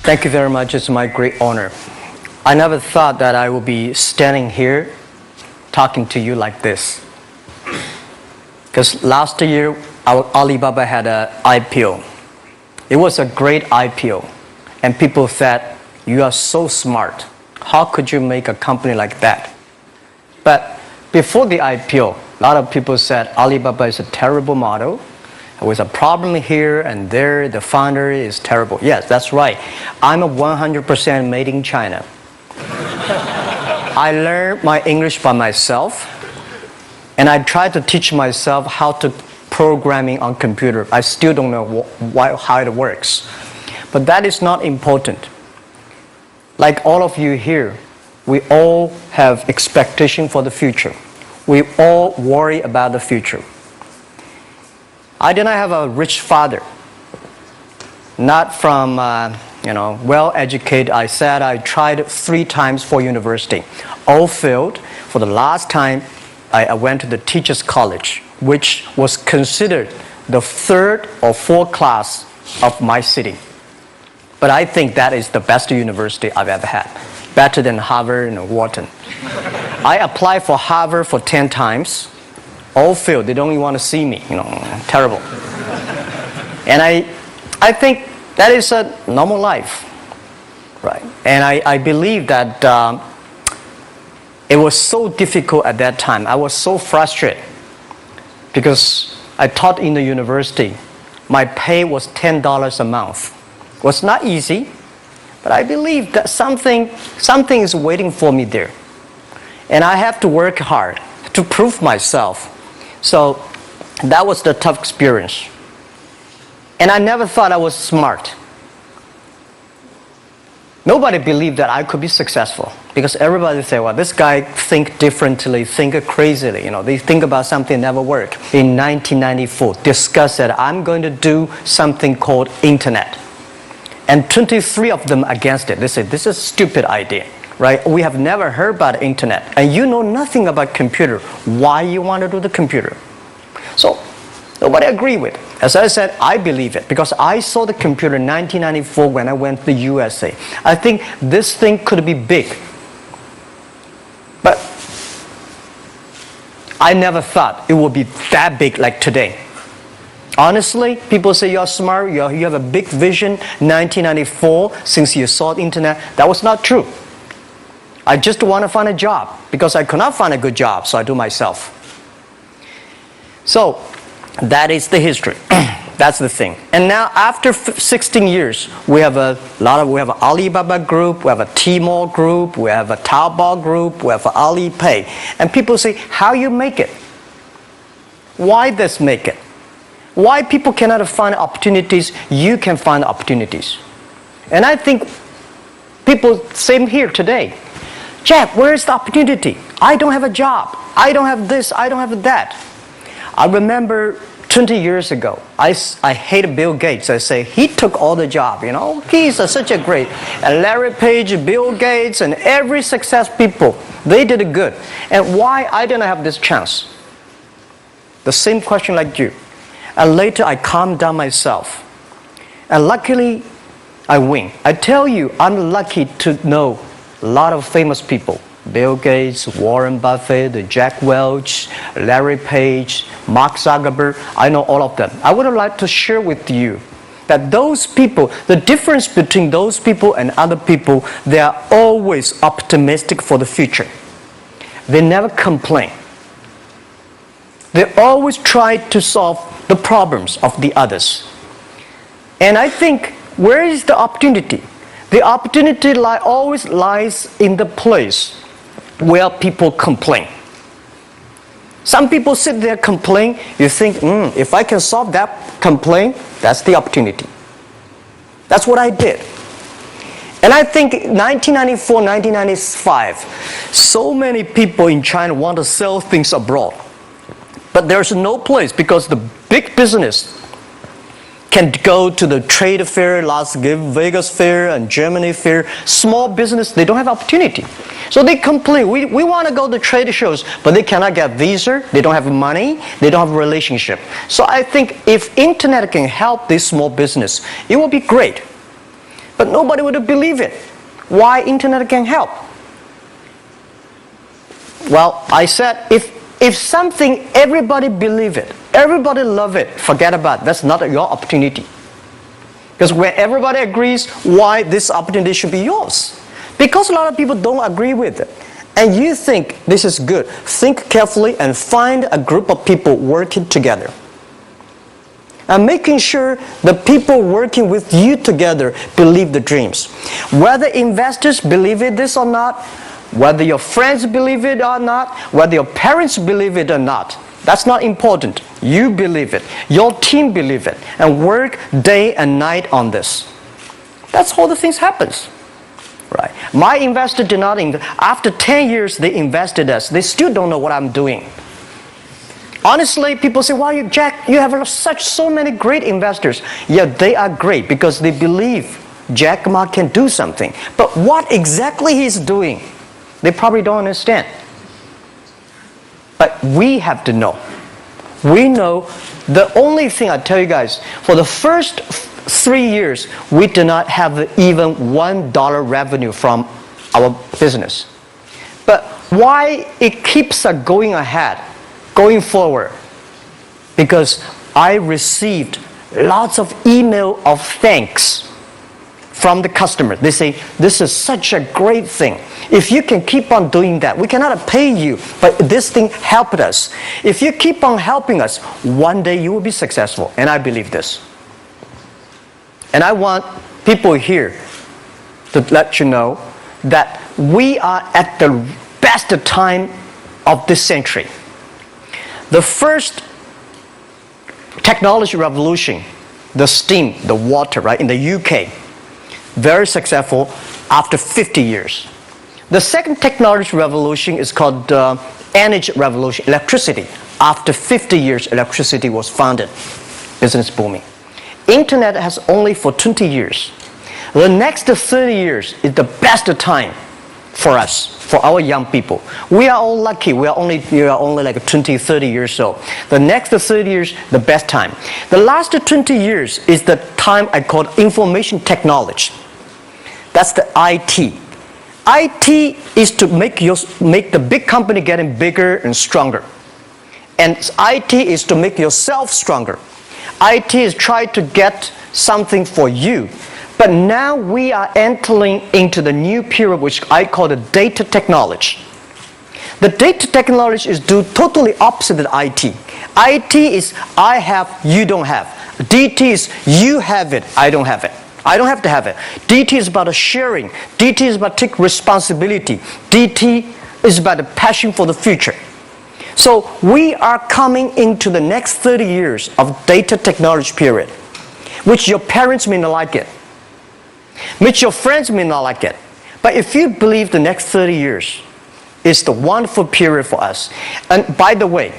Thank you very much. It's my great honor. I never thought that I would be standing here talking to you like this. Because last year, our Alibaba had an IPO. It was a great IPO. And people said, you are so smart. How could you make a company like that? But before the IPO, a lot of people said Alibaba is a terrible model. There was a problem here and there. The founder is terrible. Yes, that's right. I'm a 100% made in China. I learned my English by myself. And I tried to teach myself how to programming on computer. I still don't know how it works. But that is not important. Like all of you here, we all have expectation for the future. We all worry about the future. I did not have a rich father. Not from, well-educated. I said I tried 3 times for university. All failed. For the last time, I went to the teacher's college, which was considered the 3rd or 4th class of my city. But I think that is the best university I've ever had. Better than Harvard and Wharton. I applied for Harvard for 10 times. All failed. They don't even want to see me. Terrible. And I think that is a normal life. Right? And I believe that it was so difficult at that time. I was so frustrated because I taught in the university. My pay was $10 a month. It was not easy, but I believe that something is waiting for me there. And I have to work hard to prove myself. So that was the tough experience. And I never thought I was smart. Nobody believed that I could be successful because everybody say, well, this guy think differently, think crazily. They think about something never work. In 1994, discussed that I'm going to do something called internet. And 23 of them against it. They said, this is a stupid idea, right? We have never heard about internet. And you know nothing about computer. Why you want to do the computer? So nobody agreed with it. As I said, I believe it because I saw the computer in 1994 when I went to the USA. I think this thing could be big. But I never thought it would be that big like today. Honestly, people say you're smart, you have a big vision. 1994, since you saw the internet, that was not true. I just want to find a job because I could not find a good job, so I do myself. So that is the history. That's the thing. And now after 16 years, we have an Alibaba group, we have a Tmall group, we have a Taobao group, we have an Alipay. And people say, how you make it? Why this make it? Why people cannot find opportunities, you can find opportunities. And I think people, same here today. Jack, where is the opportunity? I don't have a job. I don't have this, I don't have that. I remember 20 years ago, I hated Bill Gates. I say, he took all the job, He's such a great. And Larry Page, Bill Gates, and every success people, they did it good. And why I didn't have this chance? The same question like you. And later I calmed down myself. And luckily, I win. I tell you, I'm lucky to know a lot of famous people. Bill Gates, Warren Buffett, Jack Welch, Larry Page, Mark Zuckerberg. I know all of them. I would like to share with you that those people, the difference between those people and other people, they are always optimistic for the future. They never complain. They always try to solve the problems of the others. And I think, where is the opportunity? The opportunity always lies in the place where people complain. Some people sit there complain. You think, if I can solve that complaint, that's the opportunity. That's what I did. And I think 1994, 1995, so many people in China want to sell things abroad. But there's no place because the big business can go to the trade fair, Las Vegas fair and Germany fair. Small business, they don't have opportunity. So they complain, we want to go to trade shows, but they cannot get visa, they don't have money, they don't have a relationship. So I think if internet can help this small business, it will be great. But nobody would believe it. Why internet can help? Well, I said, if something, everybody believe it, everybody love it, forget about it. That's not your opportunity. Because when everybody agrees, why this opportunity should be yours? Because a lot of people don't agree with it. And you think this is good. Think carefully and find a group of people working together. And making sure the people working with you together believe the dreams. Whether investors believe it this or not, whether your friends believe it or not, whether your parents believe it or not, that's not important. You believe it. Your team believe it. And work day and night on this. That's how the things happens. Right. My investor did not invest. After 10 years, they invested us. They still don't know what I'm doing. Honestly, people say, "Wow, Jack, you have so many great investors." Yeah, they are great because they believe Jack Ma can do something. But what exactly he's doing, they probably don't understand. But we have to know. We know the only thing I tell you guys, for the first 3 years, we do not have even $1 revenue from our business. But why it keeps us going ahead, going forward? Because I received lots of email of thanks from the customer. They say, "This is such a great thing. If you can keep on doing that, we cannot pay you, but this thing helped us. If you keep on helping us, one day you will be successful." And I believe this. And I want people here to let you know that we are at the best time of this century. The first technology revolution, the steam, the water, right, in the UK, very successful after 50 years. The second technology revolution is called energy revolution, electricity. After 50 years, electricity was founded, business booming. Internet has only for 20 years. The next 30 years is the best time for us, for our young people. We are all lucky. We are only like 20, 30 years old. The next 30 years, the best time. The last 20 years is the time I call information technology. That's the IT. IT is to make the big company getting bigger and stronger. And IT is to make yourself stronger. IT is trying to get something for you. But now we are entering into the new period which I call the data technology. The data technology is totally opposite of IT. IT is I have, you don't have. DT is you have it, I don't have it. I don't have to have it. DT is about sharing. DT is about taking responsibility. DT is about the passion for the future. So we are coming into the next 30 years of data technology period, which your parents may not like it, which your friends may not like it. But if you believe the next 30 years is the wonderful period for us. And by the way,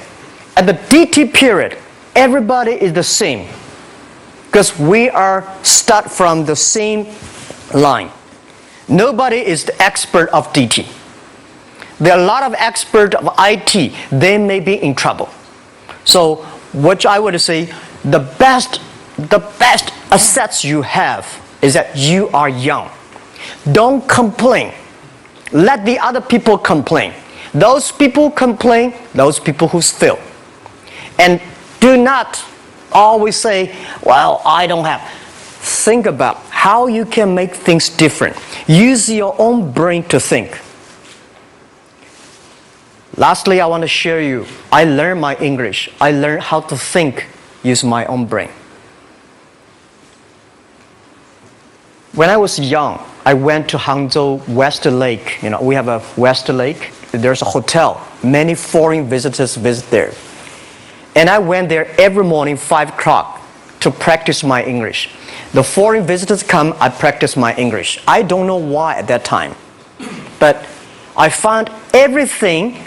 at the DT period, everybody is the same because we are start from the same line. Nobody is the expert of DT. There are a lot of experts of IT. They may be in trouble. So what I would say, the best assets you have is that you are young. Don't complain. Let the other people complain. Those people complain, those people who fail. And do not always say, "Well, I don't have." Think about how you can make things different. Use your own brain to think. Lastly, I want to share you, I learned my English. I learned how to think, use my own brain. When I was young, I went to Hangzhou West Lake. You know, we have a West Lake. There's a hotel. Many foreign visitors visit there. And I went there every morning, 5 o'clock, to practice my English. The foreign visitors come, I practice my English. I don't know why at that time. But I found everything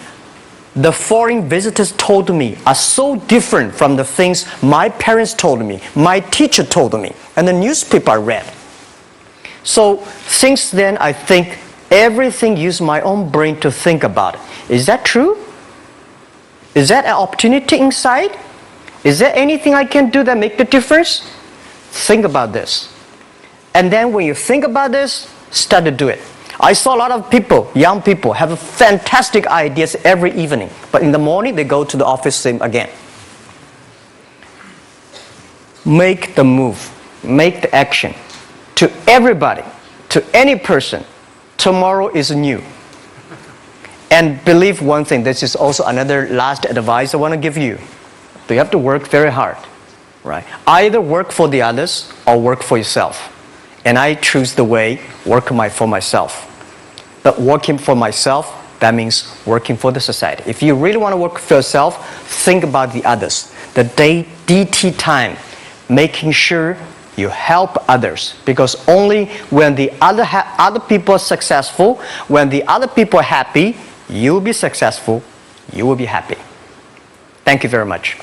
the foreign visitors told me are so different from the things my parents told me, my teacher told me, and the newspaper I read. So since then, I think everything use my own brain to think about it. Is that true? Is that an opportunity inside? Is there anything I can do that make the difference? Think about this. And then when you think about this, start to do it. I saw a lot of people, young people, have fantastic ideas every evening. But in the morning, they go to the office same again. Make the move. Make the action. To everybody, to any person, tomorrow is new. And believe one thing, this is also another last advice I want to give you. You have to work very hard, right? Either work for the others or work for yourself. And I choose the way, work for myself. But working for myself, that means working for the society. If you really want to work for yourself, think about the others. The DT time, making sure you help others. Because only when the other people are successful, when the other people are happy, you will be successful, you will be happy. Thank you very much.